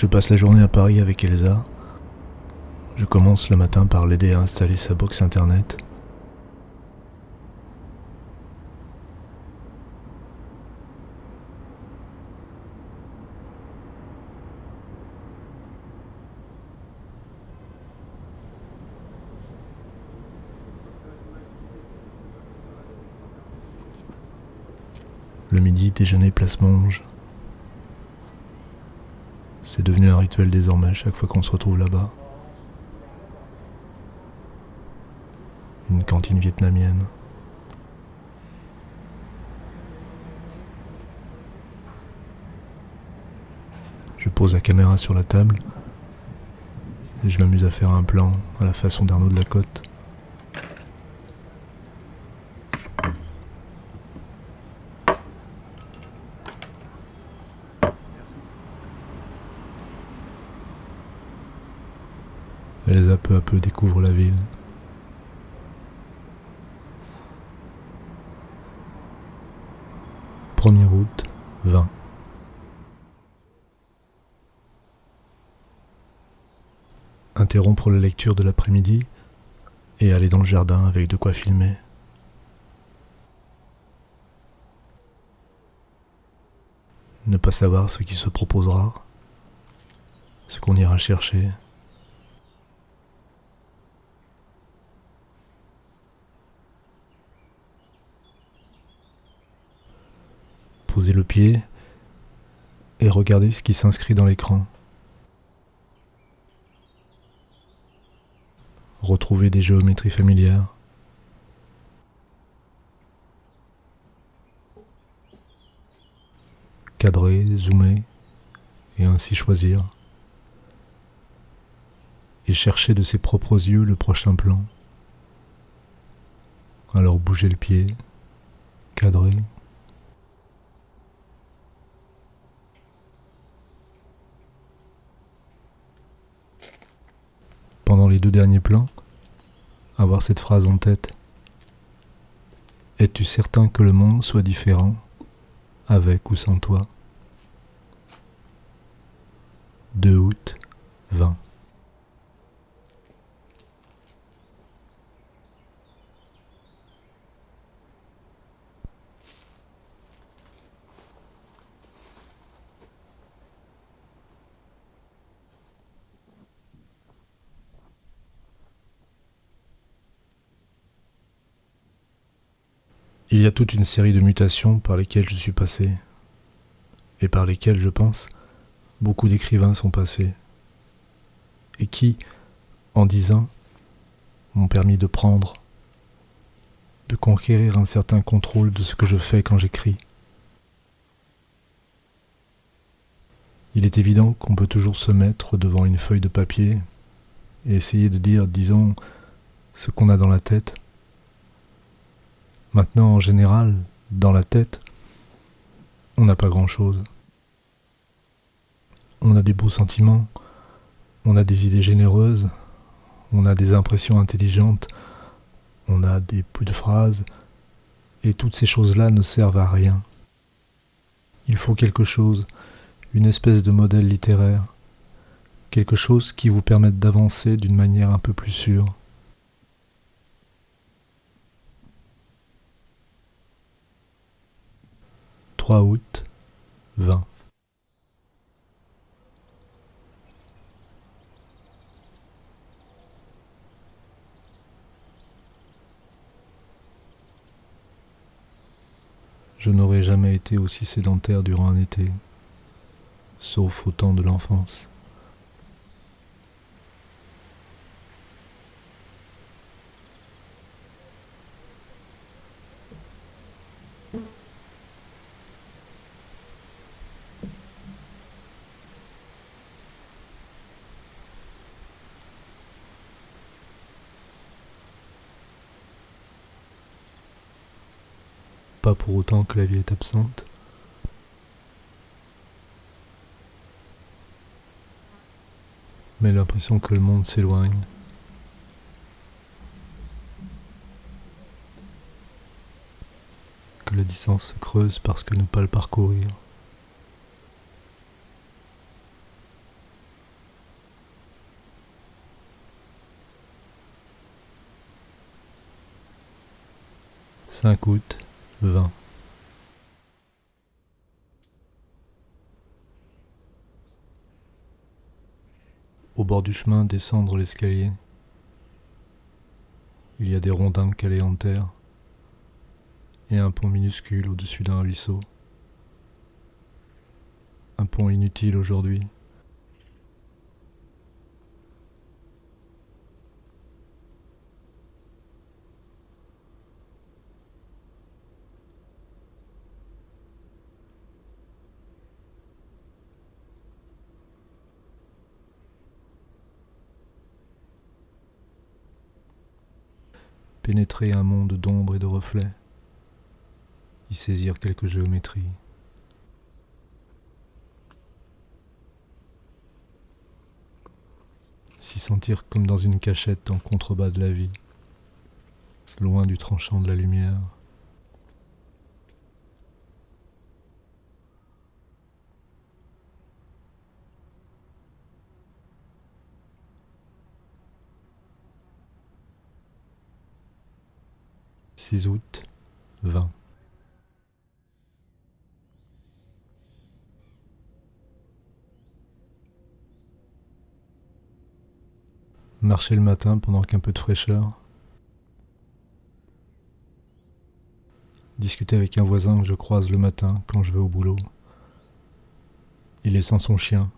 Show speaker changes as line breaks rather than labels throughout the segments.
Je passe la journée à Paris avec Elsa. Je commence le matin par l'aider à installer sa box internet. Le midi, déjeuner place Monge. C'est devenu un rituel désormais chaque fois qu'on se retrouve là-bas. Une cantine vietnamienne. Je pose la caméra sur la table et je m'amuse à faire un plan à la façon d'Arnaud de la Côte. Elsa peu à peu découvre la ville. Première août, 20. Interrompre la lecture de l'après-midi et aller dans le jardin avec de quoi filmer. Ne pas savoir ce qui se proposera, ce qu'on ira chercher. Poser le pied et regarder ce qui s'inscrit dans l'écran. Retrouver des géométries familières. Cadrer, zoomer et ainsi choisir. Et chercher de ses propres yeux le prochain plan. Alors bouger le pied, cadrer. Pendant les 2 derniers plans, avoir cette phrase en tête. Es-tu certain que le monde soit différent, avec ou sans toi? 2 août, 20. Il y a toute une série de mutations par lesquelles je suis passé, et par lesquelles, je pense, beaucoup d'écrivains sont passés, et qui, en 10 ans, m'ont permis de prendre, de conquérir un certain contrôle de ce que je fais quand j'écris. Il est évident qu'on peut toujours se mettre devant une feuille de papier et essayer de dire, disons, ce qu'on a dans la tête. Maintenant, en général, dans la tête, on n'a pas grand-chose. On a des beaux sentiments, on a des idées généreuses, on a des impressions intelligentes, on a des bouts de phrases, et toutes ces choses-là ne servent à rien. Il faut quelque chose, une espèce de modèle littéraire, quelque chose qui vous permette d'avancer d'une manière un peu plus sûre. « 3 août, 20. Je n'aurais jamais été aussi sédentaire durant un été, sauf au temps de l'enfance. Pas pour autant que la vie est absente. Mais l'impression que le monde s'éloigne. Que la distance se creuse parce que ne pas le parcourir. 5 août 20. Au bord du chemin, descendre l'escalier. Il y a des rondins calés en terre et un pont minuscule au-dessus d'un ruisseau. Un pont inutile aujourd'hui. Pénétrer un monde d'ombre et de reflets, y saisir quelques géométries. S'y sentir comme dans une cachette en contrebas de la vie, loin du tranchant de la lumière. « 6 août 20. Marcher le matin pendant qu'un peu de fraîcheur. Discuter avec un voisin que je croise le matin quand je vais au boulot. Il est sans son chien.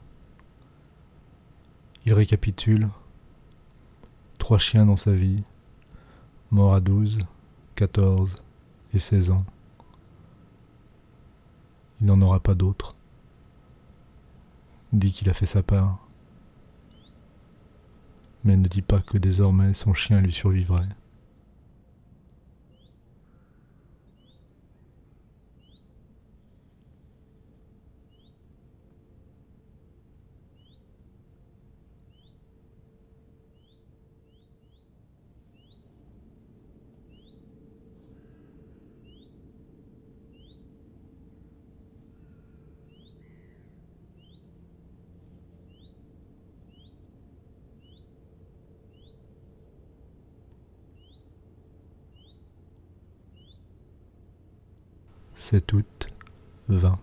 Il récapitule. 3 chiens dans sa vie, morts à 12, 14 et 16 ans. Il n'en aura pas d'autres. Dit qu'il a fait sa part, mais ne dit pas que désormais son chien lui survivrait. « 7 août 20.